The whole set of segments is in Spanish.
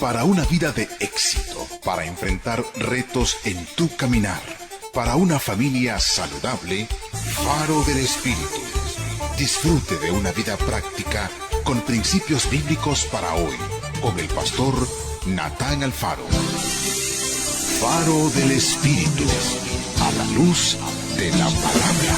Para una vida de éxito, para enfrentar retos en tu caminar, para una familia saludable, Faro del Espíritu. Disfrute de una vida práctica con principios bíblicos para hoy, con el pastor Natán Alfaro. Faro del Espíritu, a la luz de la palabra.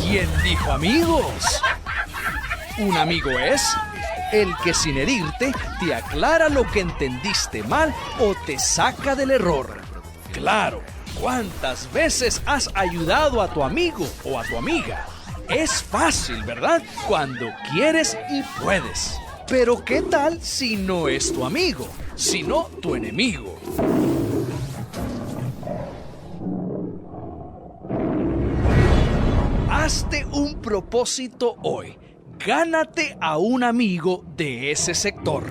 ¿Quién dijo amigos? Un amigo es el que sin herirte te aclara lo que entendiste mal o te saca del error. Claro, ¿cuántas veces has ayudado a tu amigo o a tu amiga? Es fácil, ¿verdad? Cuando quieres y puedes. Pero ¿qué tal si no es tu amigo, sino tu enemigo? Hazte un propósito hoy. Gánate a un amigo de ese sector.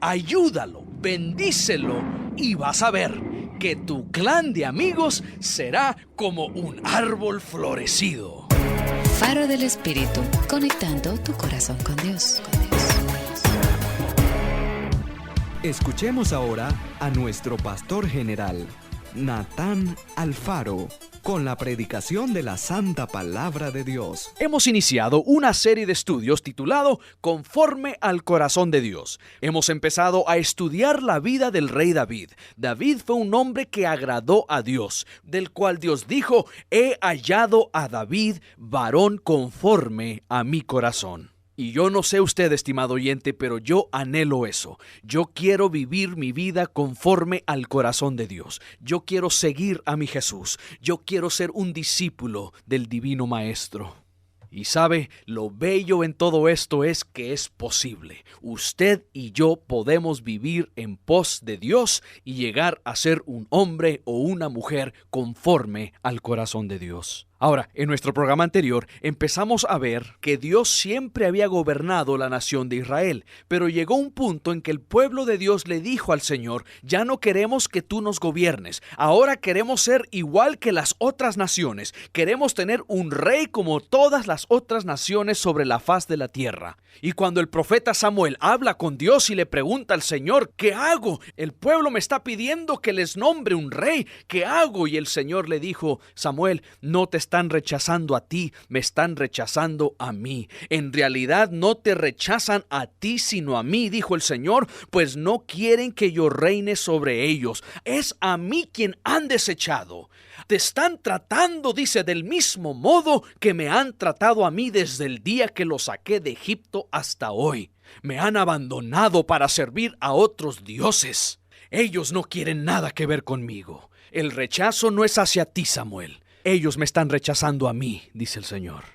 Ayúdalo, bendícelo y vas a ver que tu clan de amigos será como un árbol florecido. Faro del Espíritu, conectando tu corazón con Dios. Escuchemos ahora a nuestro pastor general, Natán Alfaro, con la predicación de la Santa Palabra de Dios. Hemos iniciado una serie de estudios titulado Conforme al Corazón de Dios. Hemos empezado a estudiar la vida del rey David. David fue un hombre que agradó a Dios, del cual Dios dijo: he hallado a David, varón conforme a mi corazón. Y yo no sé usted, estimado oyente, pero yo anhelo eso. Yo quiero vivir mi vida conforme al corazón de Dios. Yo quiero seguir a mi Jesús. Yo quiero ser un discípulo del Divino Maestro. Y sabe, lo bello en todo esto es que es posible. Usted y yo podemos vivir en pos de Dios y llegar a ser un hombre o una mujer conforme al corazón de Dios. Ahora, en nuestro programa anterior empezamos a ver que Dios siempre había gobernado la nación de Israel, pero llegó un punto en que el pueblo de Dios le dijo al Señor: ya no queremos que tú nos gobiernes, ahora queremos ser igual que las otras naciones, queremos tener un rey como todas las otras naciones sobre la faz de la tierra. Y cuando el profeta Samuel habla con Dios y le pregunta al Señor: ¿qué hago? El pueblo me está pidiendo que les nombre un rey, ¿qué hago? Y el Señor le dijo: Samuel, no te están rechazando a ti, me están rechazando a mí. En realidad no te rechazan a ti sino a mí, dijo el Señor, pues no quieren que yo reine sobre ellos. Es a mí quien han desechado. Te están tratando, dice, del mismo modo que me han tratado a mí desde el día que los saqué de Egipto hasta hoy. Me han abandonado para servir a otros dioses. Ellos no quieren nada que ver conmigo. El rechazo no es hacia ti, Samuel. Ellos me están rechazando a mí, dice el Señor.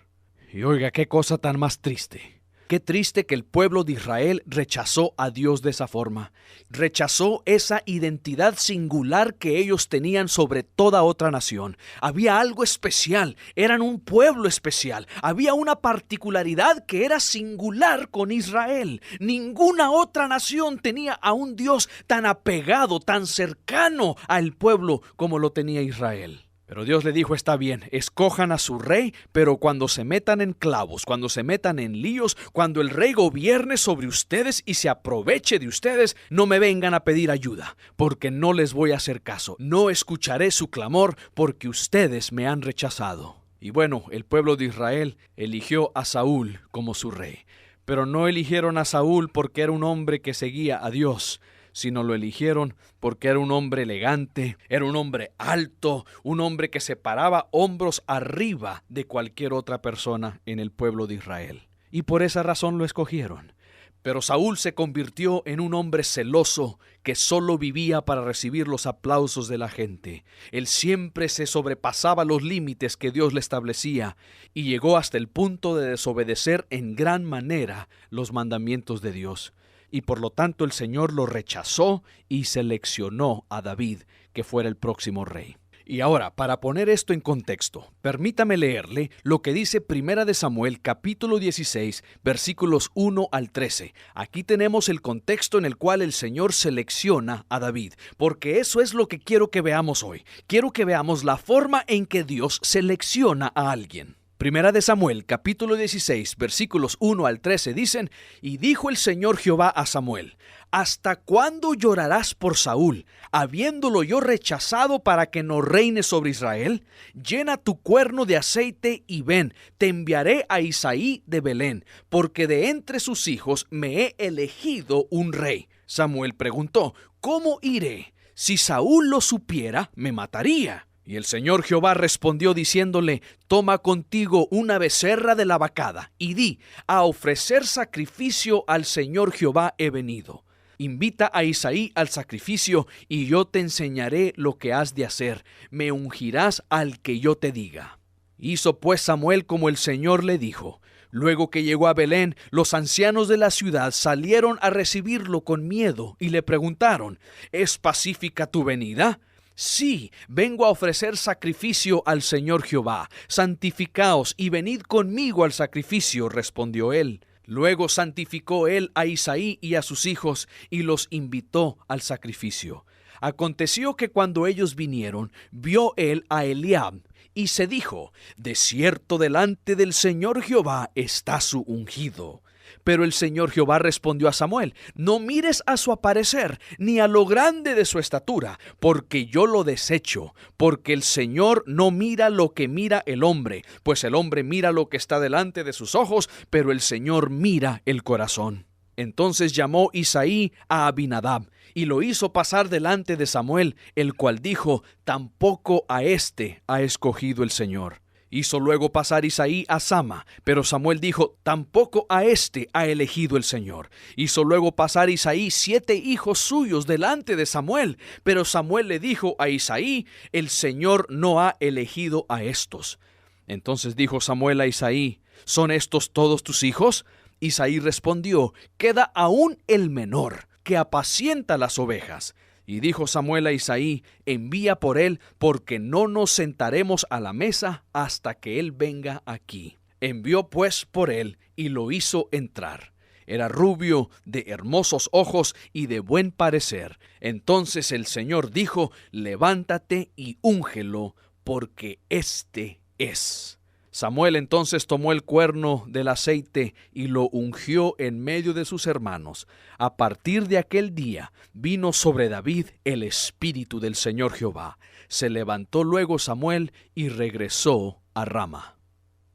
Y oiga, qué cosa tan más triste. Qué triste que el pueblo de Israel rechazó a Dios de esa forma. Rechazó esa identidad singular que ellos tenían sobre toda otra nación. Había algo especial, eran un pueblo especial. Había una particularidad que era singular con Israel. Ninguna otra nación tenía a un Dios tan apegado, tan cercano al pueblo como lo tenía Israel. Pero Dios le dijo: está bien, escojan a su rey, pero cuando se metan en clavos, cuando se metan en líos, cuando el rey gobierne sobre ustedes y se aproveche de ustedes, no me vengan a pedir ayuda, porque no les voy a hacer caso. No escucharé su clamor, porque ustedes me han rechazado. Y bueno, el pueblo de Israel eligió a Saúl como su rey. Pero no eligieron a Saúl porque era un hombre que seguía a Dios, sino lo eligieron porque era un hombre elegante, era un hombre alto, un hombre que se paraba hombros arriba de cualquier otra persona en el pueblo de Israel. Y por esa razón lo escogieron. Pero Saúl se convirtió en un hombre celoso que solo vivía para recibir los aplausos de la gente. Él siempre se sobrepasaba los límites que Dios le establecía y llegó hasta el punto de desobedecer en gran manera los mandamientos de Dios. Y por lo tanto el Señor lo rechazó y seleccionó a David, que fuera el próximo rey. Y ahora, para poner esto en contexto, permítame leerle lo que dice Primera de Samuel, capítulo 16, versículos 1 al 13. Aquí tenemos el contexto en el cual el Señor selecciona a David, porque eso es lo que quiero que veamos hoy. Quiero que veamos la forma en que Dios selecciona a alguien. Primera de Samuel, capítulo 16, versículos 1 al 13 dicen: Y dijo el Señor Jehová a Samuel: ¿Hasta cuándo llorarás por Saúl, habiéndolo yo rechazado para que no reine sobre Israel? Llena tu cuerno de aceite y ven, te enviaré a Isaí de Belén, porque de entre sus hijos me he elegido un rey. Samuel preguntó: ¿Cómo iré? Si Saúl lo supiera, me mataría. Y el Señor Jehová respondió diciéndole: Toma contigo una becerra de la vacada, y di: A ofrecer sacrificio al Señor Jehová he venido. Invita a Isaí al sacrificio, y yo te enseñaré lo que has de hacer. Me ungirás al que yo te diga. Hizo pues Samuel como el Señor le dijo. Luego que llegó a Belén, los ancianos de la ciudad salieron a recibirlo con miedo, y le preguntaron: ¿Es pacífica tu venida? Sí, vengo a ofrecer sacrificio al Señor Jehová. Santificaos y venid conmigo al sacrificio, respondió él. Luego santificó él a Isaí y a sus hijos y los invitó al sacrificio. Aconteció que cuando ellos vinieron, vio él a Eliab y se dijo: De cierto delante del Señor Jehová está su ungido. Pero el Señor Jehová respondió a Samuel: No mires a su aparecer, ni a lo grande de su estatura, porque yo lo desecho. Porque el Señor no mira lo que mira el hombre, pues el hombre mira lo que está delante de sus ojos, pero el Señor mira el corazón. Entonces llamó Isaí a Abinadab, y lo hizo pasar delante de Samuel, el cual dijo: Tampoco a éste ha escogido el Señor. Hizo luego pasar Isaí a Sama, pero Samuel dijo: Tampoco a éste ha elegido el Señor. Hizo luego pasar Isaí 7 hijos suyos delante de Samuel, pero Samuel le dijo a Isaí: El Señor no ha elegido a estos. Entonces dijo Samuel a Isaí: ¿Son estos todos tus hijos? Isaí respondió: Queda aún el menor, que apacienta las ovejas. Y dijo Samuel a Isaí: Envía por él, porque no nos sentaremos a la mesa hasta que él venga aquí. Envió pues por él, y lo hizo entrar. Era rubio, de hermosos ojos y de buen parecer. Entonces el Señor dijo: Levántate y úngelo, porque éste es. Samuel entonces tomó el cuerno del aceite y lo ungió en medio de sus hermanos. A partir de aquel día vino sobre David el Espíritu del Señor Jehová. Se levantó luego Samuel y regresó a Rama.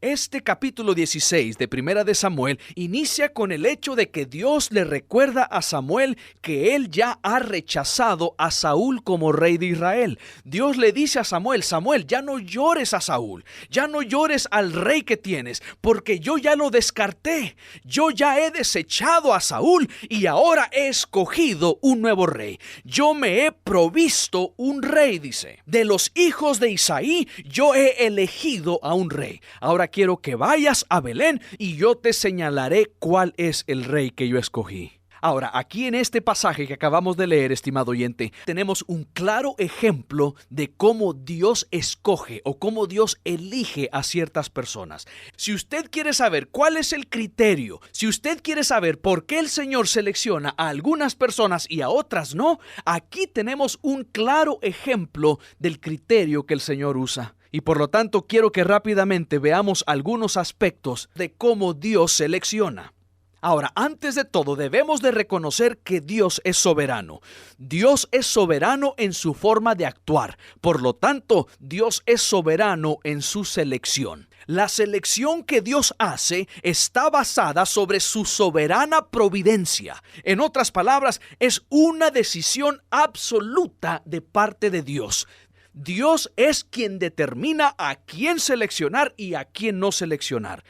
Este capítulo 16 de Primera de Samuel inicia con el hecho de que Dios le recuerda a Samuel que él ya ha rechazado a Saúl como rey de Israel. Dios le dice a Samuel: Samuel, ya no llores a Saúl, ya no llores al rey que tienes, porque yo ya lo descarté. Yo ya he desechado a Saúl y ahora he escogido un nuevo rey. Yo me he provisto un rey, dice. De los hijos de Isaí, yo he elegido a un rey. Ahora quiero que vayas a Belén y yo te señalaré cuál es el rey que yo escogí. Ahora, aquí en este pasaje que acabamos de leer, estimado oyente, tenemos un claro ejemplo de cómo Dios escoge o cómo Dios elige a ciertas personas. Si usted quiere saber cuál es el criterio, si usted quiere saber por qué el Señor selecciona a algunas personas y a otras no, aquí tenemos un claro ejemplo del criterio que el Señor usa. Y por lo tanto quiero que rápidamente veamos algunos aspectos de cómo Dios selecciona. Ahora, antes de todo, debemos de reconocer que Dios es soberano. Dios es soberano en su forma de actuar. Por lo tanto, Dios es soberano en su selección. La selección que Dios hace está basada sobre su soberana providencia. En otras palabras, es una decisión absoluta de parte de Dios. Dios es quien determina a quién seleccionar y a quién no seleccionar.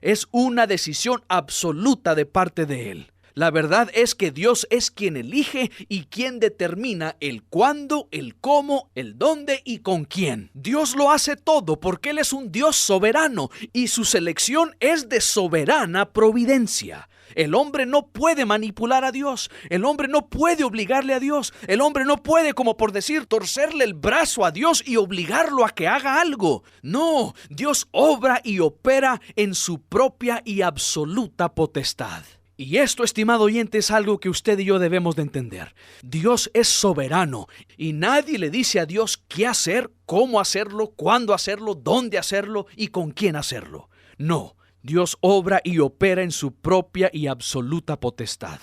Es una decisión absoluta de parte de Él. La verdad es que Dios es quien elige y quien determina el cuándo, el cómo, el dónde y con quién. Dios lo hace todo porque Él es un Dios soberano y su selección es de soberana providencia. El hombre no puede manipular a Dios. El hombre no puede obligarle a Dios. El hombre no puede, como por decir, torcerle el brazo a Dios y obligarlo a que haga algo. No, Dios obra y opera en su propia y absoluta potestad. Y esto, estimado oyente, es algo que usted y yo debemos de entender. Dios es soberano y nadie le dice a Dios qué hacer, cómo hacerlo, cuándo hacerlo, dónde hacerlo y con quién hacerlo. No, Dios obra y opera en su propia y absoluta potestad.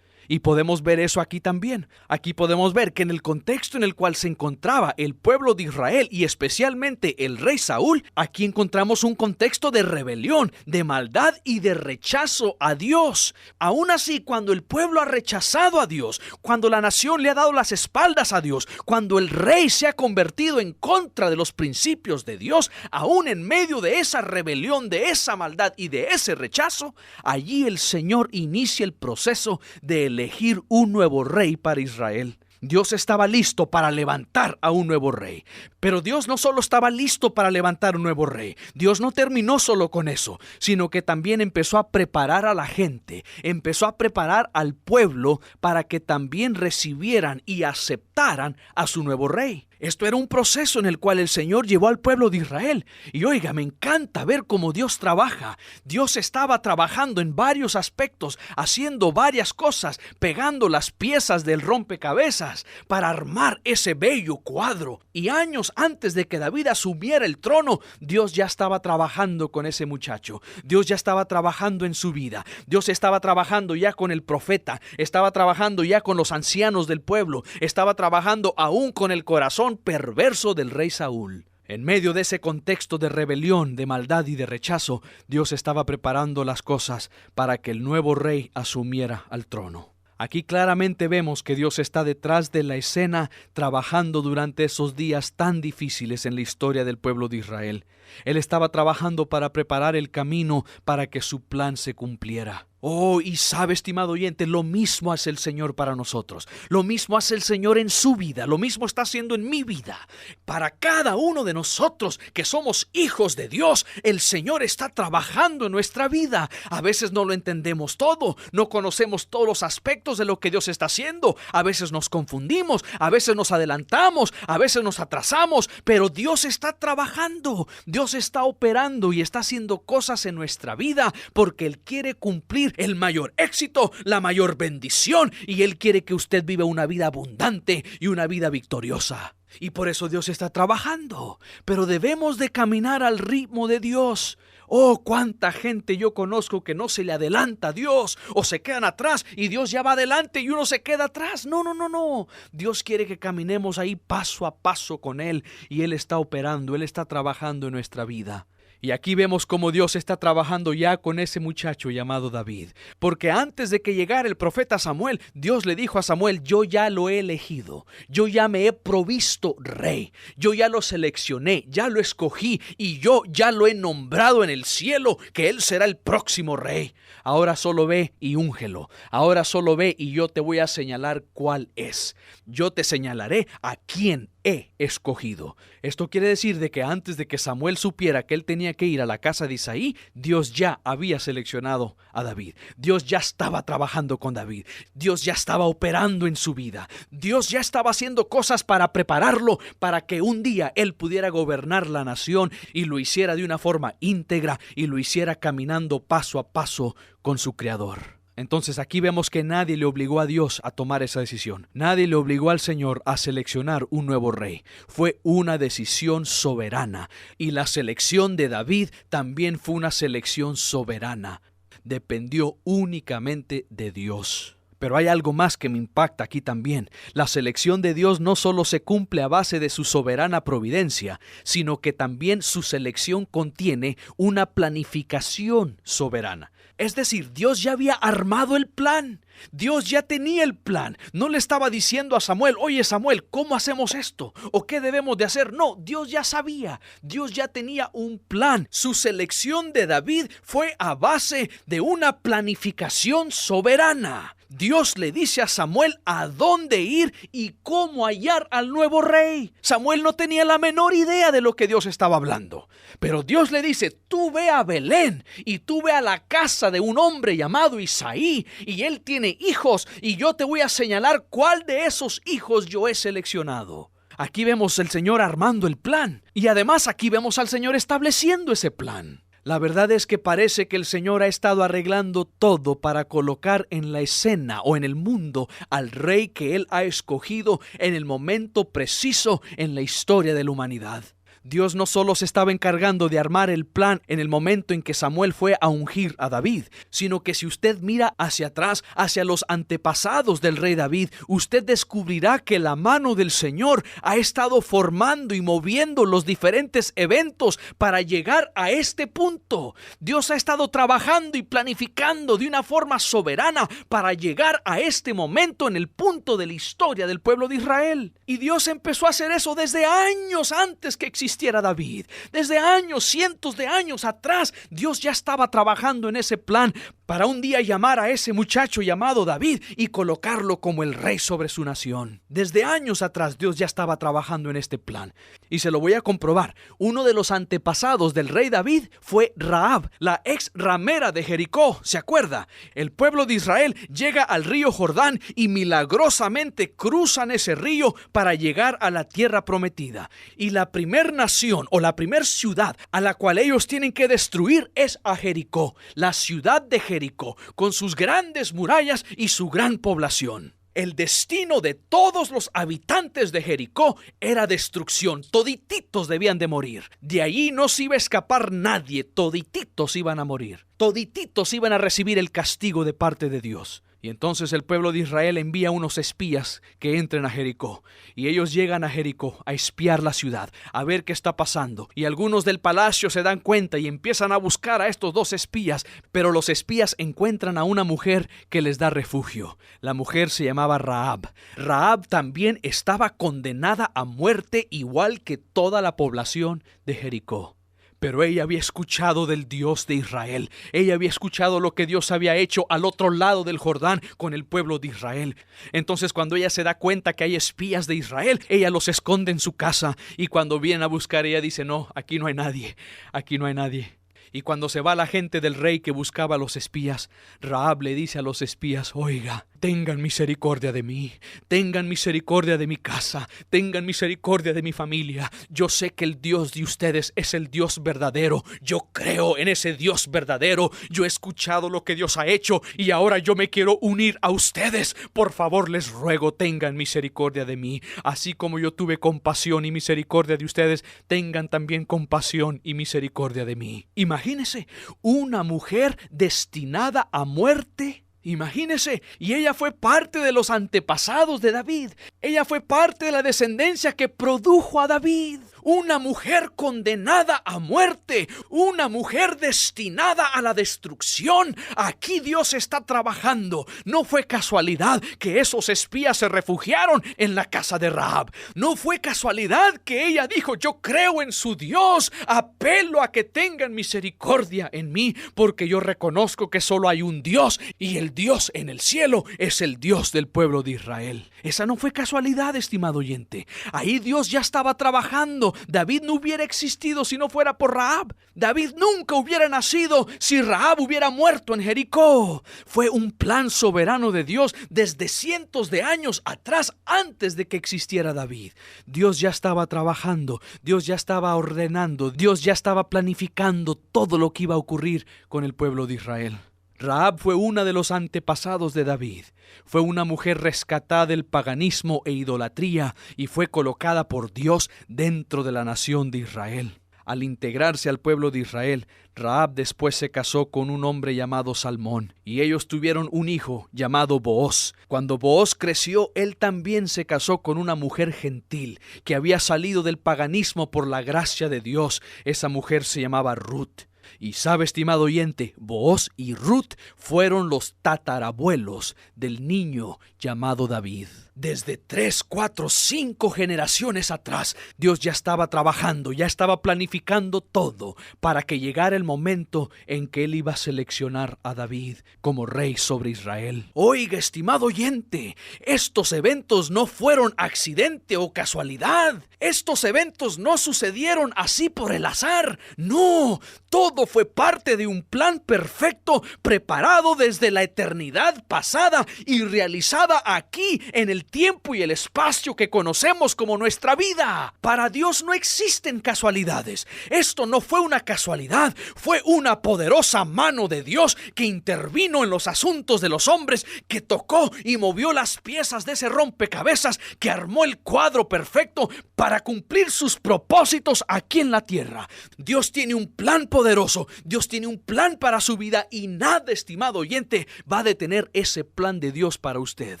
Y podemos ver eso aquí también. Aquí podemos ver que en el contexto en el cual se encontraba el pueblo de Israel y especialmente el rey Saúl, aquí encontramos un contexto de rebelión, de maldad y de rechazo a Dios. Aún así, cuando el pueblo ha rechazado a Dios, cuando la nación le ha dado las espaldas a Dios, cuando el rey se ha convertido en contra de los principios de Dios, aún en medio de esa rebelión, de esa maldad y de ese rechazo, allí el Señor inicia el proceso de elegir un nuevo rey para Israel. Dios estaba listo para levantar a un nuevo rey. Pero Dios no solo estaba listo para levantar un nuevo rey. Dios no terminó solo con eso, sino que también empezó a preparar a la gente, empezó a preparar al pueblo para que también recibieran y aceptaran a su nuevo rey. Esto era un proceso en el cual el Señor llevó al pueblo de Israel. Y oiga, me encanta ver cómo Dios trabaja. Dios estaba trabajando en varios aspectos, haciendo varias cosas, pegando las piezas del rompecabezas para armar ese bello cuadro. Y años antes de que David asumiera el trono, Dios ya estaba trabajando con ese muchacho. Dios ya estaba trabajando en su vida. Dios estaba trabajando ya con el profeta. Estaba trabajando ya con los ancianos del pueblo. Estaba trabajando aún con el corazón perverso del rey Saúl. En medio de ese contexto de rebelión, de maldad y de rechazo, Dios estaba preparando las cosas para que el nuevo rey asumiera al trono. Aquí claramente vemos que Dios está detrás de la escena trabajando durante esos días tan difíciles en la historia del pueblo de Israel. Él estaba trabajando para preparar el camino para que su plan se cumpliera. Oh, y sabe, estimado oyente, lo mismo hace el Señor para nosotros. Lo mismo hace el Señor en su vida. Lo mismo está haciendo en mi vida. Para cada uno de nosotros que somos hijos de Dios, el Señor está trabajando en nuestra vida. A veces no lo entendemos todo. No conocemos todos los aspectos de lo que Dios está haciendo. A veces nos confundimos. A veces nos adelantamos. A veces nos atrasamos. Pero Dios está trabajando. Dios está operando y está haciendo cosas en nuestra vida porque Él quiere cumplir el mayor éxito, la mayor bendición, y Él quiere que usted viva una vida abundante y una vida victoriosa. Y por eso Dios está trabajando, pero debemos de caminar al ritmo de Dios. Oh, cuánta gente yo conozco que no se le adelanta a Dios, o se quedan atrás y Dios ya va adelante y uno se queda atrás. No. Dios quiere que caminemos ahí paso a paso con Él, y Él está operando, Él está trabajando en nuestra vida. Y aquí vemos cómo Dios está trabajando ya con ese muchacho llamado David. Porque antes de que llegara el profeta Samuel, Dios le dijo a Samuel: yo ya lo he elegido, yo ya me he provisto rey, yo ya lo seleccioné, ya lo escogí y yo ya lo he nombrado en el cielo, que él será el próximo rey. Ahora solo ve y úngelo, ahora solo ve y yo te voy a señalar cuál es. Yo te señalaré a quién he escogido. Esto quiere decir de que antes de que Samuel supiera que él tenía que ir a la casa de Isaí, Dios ya había seleccionado a David. Dios ya estaba trabajando con David. Dios ya estaba operando en su vida. Dios ya estaba haciendo cosas para prepararlo para que un día él pudiera gobernar la nación, y lo hiciera de una forma íntegra y lo hiciera caminando paso a paso con su Creador. Entonces aquí vemos que nadie le obligó a Dios a tomar esa decisión. Nadie le obligó al Señor a seleccionar un nuevo rey. Fue una decisión soberana. Y la selección de David también fue una selección soberana. Dependió únicamente de Dios. Pero hay algo más que me impacta aquí también. La selección de Dios no solo se cumple a base de su soberana providencia, sino que también su selección contiene una planificación soberana. Es decir, Dios ya había armado el plan. Dios ya tenía el plan. No le estaba diciendo a Samuel, oye Samuel, ¿cómo hacemos esto? ¿O qué debemos de hacer? No, Dios ya sabía. Dios ya tenía un plan. Su selección de David fue a base de una planificación soberana. Dios le dice a Samuel a dónde ir y cómo hallar al nuevo rey. Samuel no tenía la menor idea de lo que Dios estaba hablando. Pero Dios le dice, tú ve a Belén y tú ve a la casa de un hombre llamado Isaí y él tiene hijos y yo te voy a señalar cuál de esos hijos yo he seleccionado. Aquí vemos el Señor armando el plan y además aquí vemos al Señor estableciendo ese plan. La verdad es que parece que el Señor ha estado arreglando todo para colocar en la escena o en el mundo al rey que Él ha escogido en el momento preciso en la historia de la humanidad. Dios no solo se estaba encargando de armar el plan en el momento en que Samuel fue a ungir a David, sino que si usted mira hacia atrás, hacia los antepasados del rey David, usted descubrirá que la mano del Señor ha estado formando y moviendo los diferentes eventos para llegar a este punto. Dios ha estado trabajando y planificando de una forma soberana para llegar a este momento en el punto de la historia del pueblo de Israel. Y Dios empezó a hacer eso desde años antes que existiera David. Desde años, cientos de años atrás, Dios ya estaba trabajando en ese plan para un día llamar a ese muchacho llamado David y colocarlo como el rey sobre su nación. Desde años atrás Dios ya estaba trabajando en este plan. Y se lo voy a comprobar. Uno de los antepasados del rey David fue Rahab, la ex ramera de Jericó. ¿Se acuerda? El pueblo de Israel llega al río Jordán y milagrosamente cruzan ese río para llegar a la tierra prometida. Y la primera nación o la primera ciudad a la cual ellos tienen que destruir es a Jericó, la ciudad de Jericó, con sus grandes murallas y su gran población. El destino de todos los habitantes de Jericó era destrucción. Todititos debían de morir. De allí no se iba a escapar nadie. Todititos iban a morir. Todititos iban a recibir el castigo de parte de Dios. Y entonces el pueblo de Israel envía unos espías que entren a Jericó. Y ellos llegan a Jericó a espiar la ciudad, a ver qué está pasando. Y algunos del palacio se dan cuenta y empiezan a buscar a estos dos espías. Pero los espías encuentran a una mujer que les da refugio. La mujer se llamaba Rahab. Rahab también estaba condenada a muerte igual que toda la población de Jericó. Pero ella había escuchado del Dios de Israel. Ella había escuchado lo que Dios había hecho al otro lado del Jordán con el pueblo de Israel. Entonces cuando ella se da cuenta que hay espías de Israel, ella los esconde en su casa. Y cuando vienen a buscar, ella dice, no, aquí no hay nadie, aquí no hay nadie. Y cuando se va la gente del rey que buscaba a los espías, Rahab le dice a los espías, oiga, tengan misericordia de mí, tengan misericordia de mi casa, tengan misericordia de mi familia. Yo sé que el Dios de ustedes es el Dios verdadero. Yo creo en ese Dios verdadero. Yo he escuchado lo que Dios ha hecho y ahora yo me quiero unir a ustedes. Por favor, les ruego, tengan misericordia de mí. Así como yo tuve compasión y misericordia de ustedes, tengan también compasión y misericordia de mí. Imagínese, una mujer destinada a muerte. Imagínese, y ella fue parte de los antepasados de David. Ella fue parte de la descendencia que produjo a David. Una mujer condenada a muerte, una mujer destinada a la destrucción. Aquí Dios está trabajando. No fue casualidad que esos espías se refugiaron en la casa de Rahab. No fue casualidad que ella dijo, yo creo en su Dios, apelo a que tengan misericordia en mí, porque yo reconozco que solo hay un Dios y el Dios en el cielo es el Dios del pueblo de Israel. Esa no fue casualidad, estimado oyente. Ahí Dios ya estaba trabajando. David no hubiera existido si no fuera por Rahab. David nunca hubiera nacido si Rahab hubiera muerto en Jericó. Fue un plan soberano de Dios desde cientos de años atrás, antes de que existiera David. Dios ya estaba trabajando, Dios ya estaba ordenando, Dios ya estaba planificando todo lo que iba a ocurrir con el pueblo de Israel. Rahab fue una de los antepasados de David. Fue una mujer rescatada del paganismo e idolatría y fue colocada por Dios dentro de la nación de Israel. Al integrarse al pueblo de Israel, Rahab después se casó con un hombre llamado Salmón, y ellos tuvieron un hijo llamado Booz. Cuando Booz creció, él también se casó con una mujer gentil que había salido del paganismo por la gracia de Dios. Esa mujer se llamaba Ruth. Y sabe, estimado oyente, Booz y Ruth fueron los tatarabuelos del niño llamado David. Desde 3, 4, 5 generaciones atrás, Dios ya estaba trabajando, ya estaba planificando todo para que llegara el momento en que Él iba a seleccionar a David como rey sobre Israel. Oiga, estimado oyente, estos eventos no fueron accidente o casualidad. Estos eventos no sucedieron así por el azar. No, todo fue parte de un plan perfecto preparado desde la eternidad pasada y realizada aquí en el tiempo y el espacio que conocemos como nuestra vida. Para Dios no existen casualidades. Esto no fue una casualidad, fue una poderosa mano de Dios que intervino en los asuntos de los hombres, que tocó y movió las piezas de ese rompecabezas, que armó el cuadro perfecto para cumplir sus propósitos aquí en la tierra. Dios tiene un plan poderoso, Dios tiene un plan para su vida y nada, estimado oyente, va a detener ese plan de Dios para usted.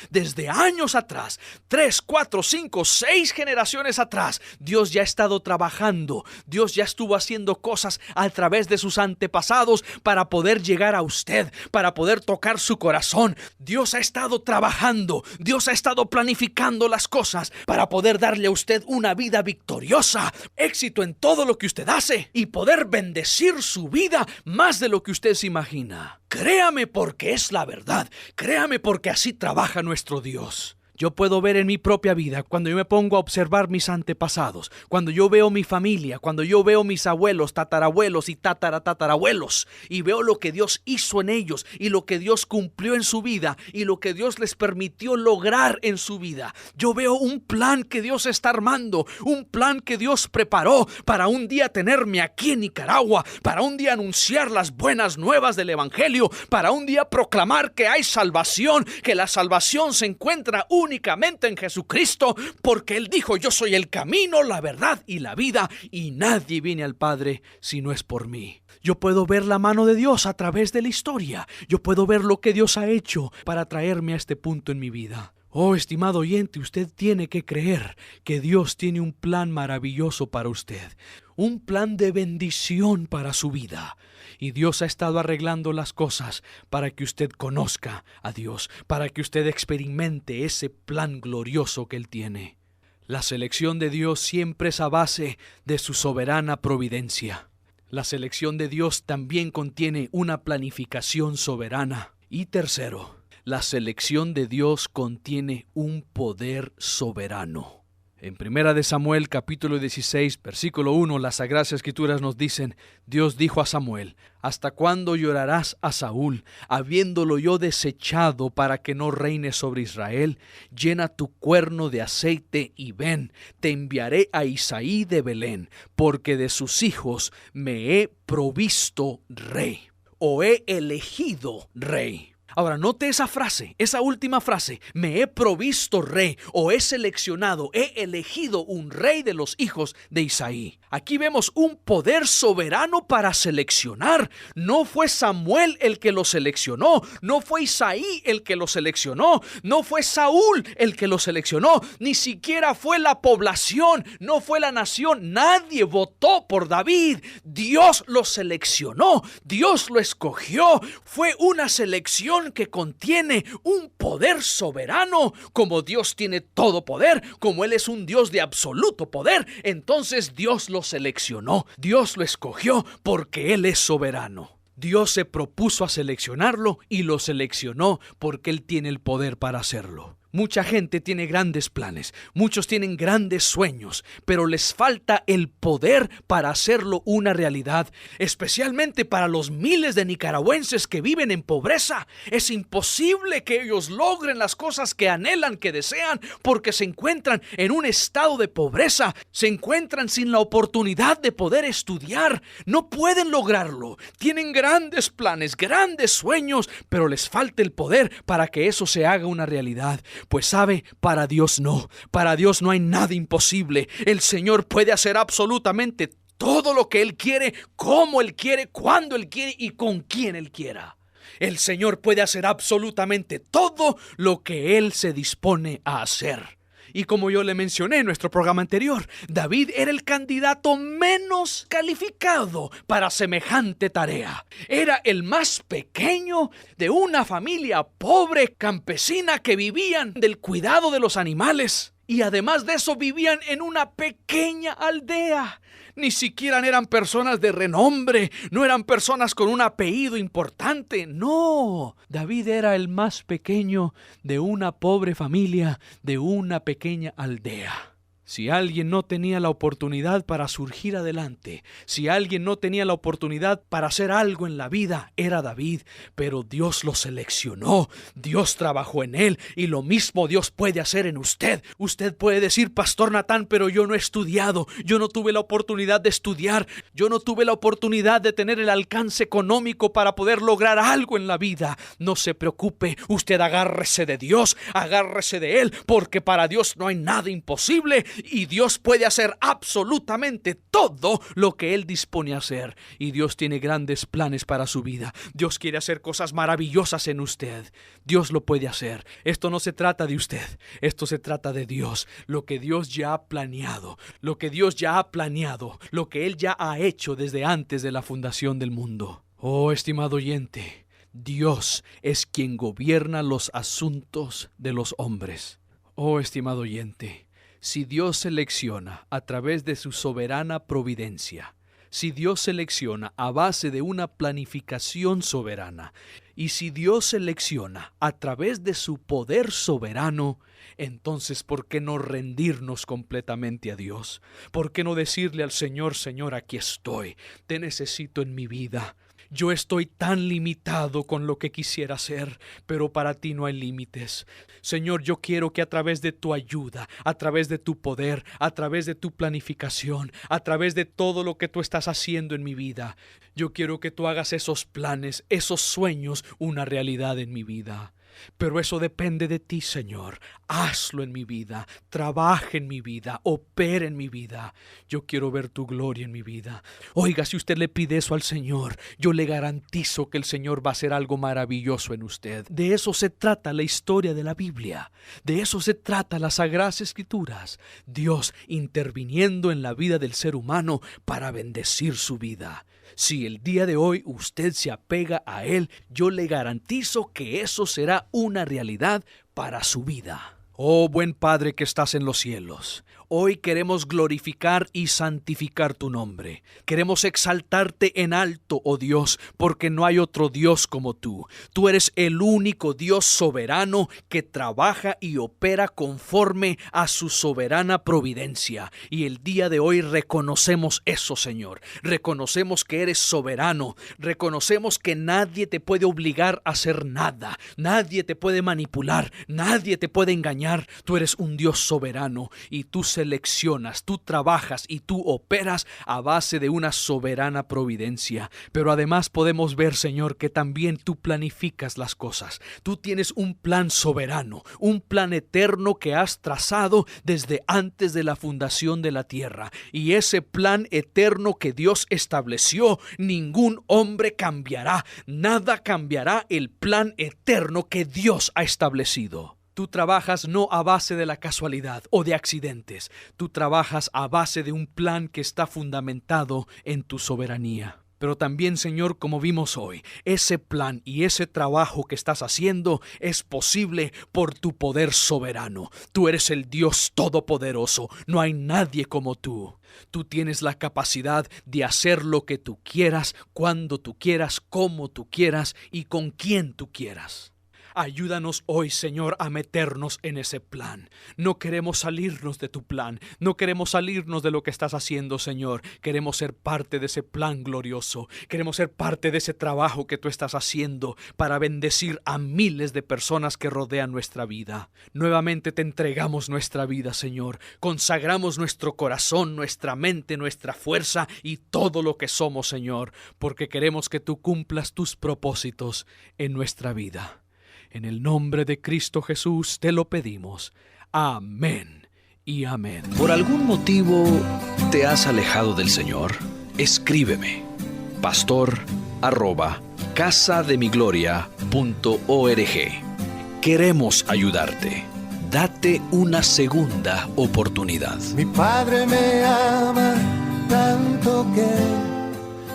Desde años atrás, 3, 4, 5, 6 generaciones atrás, Dios ya ha estado trabajando. Dios ya estuvo haciendo cosas a través de sus antepasados para poder llegar a usted, para poder tocar su corazón. Dios ha estado trabajando, Dios ha estado planificando las cosas para poder darle a usted una vida victoriosa, éxito en todo lo que usted hace y poder bendecir su vida más de lo que usted se imagina. Créame, porque es la verdad. Créame, porque así trabaja nuestro Dios. Yo puedo ver en mi propia vida, cuando yo me pongo a observar mis antepasados, cuando yo veo mi familia, cuando yo veo mis abuelos, tatarabuelos y tatarabuelos, y veo lo que Dios hizo en ellos y lo que Dios cumplió en su vida y lo que Dios les permitió lograr en su vida. Yo veo un plan que Dios está armando, un plan que Dios preparó para un día tenerme aquí en Nicaragua, para un día anunciar las buenas nuevas del Evangelio, para un día proclamar que hay salvación, que la salvación se encuentra únicamente en Jesucristo, porque Él dijo: yo soy el camino, la verdad y la vida, y nadie viene al Padre si no es por mí. Yo puedo ver la mano de Dios a través de la historia. Yo puedo ver lo que Dios ha hecho para traerme a este punto en mi vida. Oh, estimado oyente, usted tiene que creer que Dios tiene un plan maravilloso para usted, un plan de bendición para su vida. Y Dios ha estado arreglando las cosas para que usted conozca a Dios, para que usted experimente ese plan glorioso que Él tiene. La selección de Dios siempre es a base de su soberana providencia. La selección de Dios también contiene una planificación soberana. Y tercero, la selección de Dios contiene un poder soberano. En 1 Samuel capítulo 16, versículo 1, las Sagradas Escrituras nos dicen: Dios dijo a Samuel: ¿hasta cuándo llorarás a Saúl, habiéndolo yo desechado para que no reine sobre Israel? Llena tu cuerno de aceite y ven, te enviaré a Isaí de Belén, porque de sus hijos me he provisto rey, o he elegido rey. Ahora, note esa frase, esa última frase: me he provisto rey, o he seleccionado, he elegido un rey de los hijos de Isaí. Aquí vemos un poder soberano para seleccionar. No fue Samuel el que lo seleccionó, no fue Isaí el que lo seleccionó, no fue Saúl el que lo seleccionó, ni siquiera fue la población, no fue la nación. Nadie votó por David. Dios lo seleccionó, Dios lo escogió. Fue una selección que contiene un poder soberano. Como Dios tiene todo poder, como Él es un Dios de absoluto poder, entonces Dios lo seleccionó, Dios lo escogió, porque Él es soberano. Dios se propuso a seleccionarlo y lo seleccionó porque Él tiene el poder para hacerlo. Mucha gente tiene grandes planes, muchos tienen grandes sueños, pero les falta el poder para hacerlo una realidad, especialmente para los miles de nicaragüenses que viven en pobreza. Es imposible que ellos logren las cosas que anhelan, que desean, porque se encuentran en un estado de pobreza, se encuentran sin la oportunidad de poder estudiar, no pueden lograrlo. Tienen grandes planes, grandes sueños, pero les falta el poder para que eso se haga una realidad. Pues sabe, para Dios no hay nada imposible. El Señor puede hacer absolutamente todo lo que Él quiere, cómo Él quiere, cuándo Él quiere y con quién Él quiera. El Señor puede hacer absolutamente todo lo que Él se dispone a hacer. Y como yo le mencioné en nuestro programa anterior, David era el candidato menos calificado para semejante tarea. Era el más pequeño de una familia pobre campesina que vivían del cuidado de los animales. Y además de eso vivían en una pequeña aldea. Ni siquiera eran personas de renombre, no eran personas con un apellido importante. No, David era el más pequeño de una pobre familia, de una pequeña aldea. Si alguien no tenía la oportunidad para surgir adelante, si alguien no tenía la oportunidad para hacer algo en la vida, era David. Pero Dios lo seleccionó, Dios trabajó en él y lo mismo Dios puede hacer en usted. Usted puede decir, Pastor Natán, pero yo no he estudiado, yo no tuve la oportunidad de estudiar, yo no tuve la oportunidad de tener el alcance económico para poder lograr algo en la vida. No se preocupe, usted agárrese de Dios, agárrese de Él, porque para Dios no hay nada imposible. Y Dios puede hacer absolutamente todo lo que Él dispone a hacer. Y Dios tiene grandes planes para su vida. Dios quiere hacer cosas maravillosas en usted. Dios lo puede hacer. Esto no se trata de usted. Esto se trata de Dios. Lo que Dios ya ha planeado. Lo que Dios ya ha planeado. Lo que Él ya ha hecho desde antes de la fundación del mundo. Oh, estimado oyente, Dios es quien gobierna los asuntos de los hombres. Oh, estimado oyente, si Dios selecciona a través de su soberana providencia, si Dios selecciona a base de una planificación soberana, y si Dios selecciona a través de su poder soberano, entonces ¿por qué no rendirnos completamente a Dios? ¿Por qué no decirle al Señor, Señor, aquí estoy, te necesito en mi vida? Yo estoy tan limitado con lo que quisiera hacer, pero para ti no hay límites. Señor, yo quiero que a través de tu ayuda, a través de tu poder, a través de tu planificación, a través de todo lo que tú estás haciendo en mi vida, yo quiero que tú hagas esos planes, esos sueños, una realidad en mi vida. Pero eso depende de ti, Señor. Hazlo en mi vida, trabaja en mi vida, opera en mi vida. Yo quiero ver tu gloria en mi vida. Oiga, si usted le pide eso al Señor, yo le garantizo que el Señor va a hacer algo maravilloso en usted. De eso se trata la historia de la Biblia. De eso se trata las Sagradas Escrituras. Dios interviniendo en la vida del ser humano para bendecir su vida. Si el día de hoy usted se apega a Él, yo le garantizo que eso será una realidad para su vida. Oh, buen Padre que estás en los cielos, hoy queremos glorificar y santificar tu nombre. Queremos exaltarte en alto, oh Dios, porque no hay otro Dios como tú. Tú eres el único Dios soberano que trabaja y opera conforme a su soberana providencia. Y el día de hoy reconocemos eso, Señor. Reconocemos que eres soberano. Reconocemos que nadie te puede obligar a hacer nada. Nadie te puede manipular. Nadie te puede engañar. Tú eres un Dios soberano y tú seleccionas, tú trabajas y tú operas a base de una soberana providencia. Pero además podemos ver, Señor, que también tú planificas las cosas. Tú tienes un plan soberano, un plan eterno que has trazado desde antes de la fundación de la tierra. Y ese plan eterno que Dios estableció, ningún hombre cambiará. Nada cambiará el plan eterno que Dios ha establecido. Tú trabajas no a base de la casualidad o de accidentes. Tú trabajas a base de un plan que está fundamentado en tu soberanía. Pero también, Señor, como vimos hoy, ese plan y ese trabajo que estás haciendo es posible por tu poder soberano. Tú eres el Dios todopoderoso. No hay nadie como tú. Tú tienes la capacidad de hacer lo que tú quieras, cuando tú quieras, como tú quieras y con quien tú quieras. Ayúdanos hoy, Señor, a meternos en ese plan. No queremos salirnos de tu plan. No queremos salirnos de lo que estás haciendo, Señor. Queremos ser parte de ese plan glorioso. Queremos ser parte de ese trabajo que tú estás haciendo para bendecir a miles de personas que rodean nuestra vida. Nuevamente te entregamos nuestra vida, Señor. Consagramos nuestro corazón, nuestra mente, nuestra fuerza y todo lo que somos, Señor, porque queremos que tú cumplas tus propósitos en nuestra vida. En el nombre de Cristo Jesús te lo pedimos. Amén y amén. ¿Por algún motivo te has alejado del Señor? Escríbeme, pastor@casademigloria.org. Queremos ayudarte. Date una segunda oportunidad. Mi Padre me ama tanto que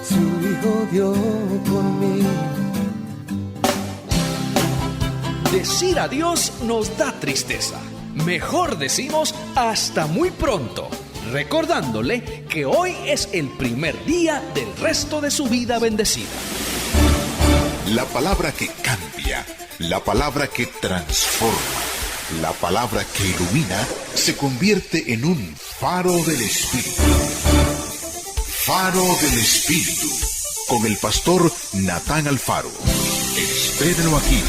su Hijo dio por mí. Decir adiós nos da tristeza. Mejor decimos hasta muy pronto, recordándole que hoy es el primer día del resto de su vida bendecida. La palabra que cambia, la palabra que transforma, la palabra que ilumina, se convierte en un faro del Espíritu. Faro del Espíritu, con el pastor Natán Alfaro. Espérenlo aquí,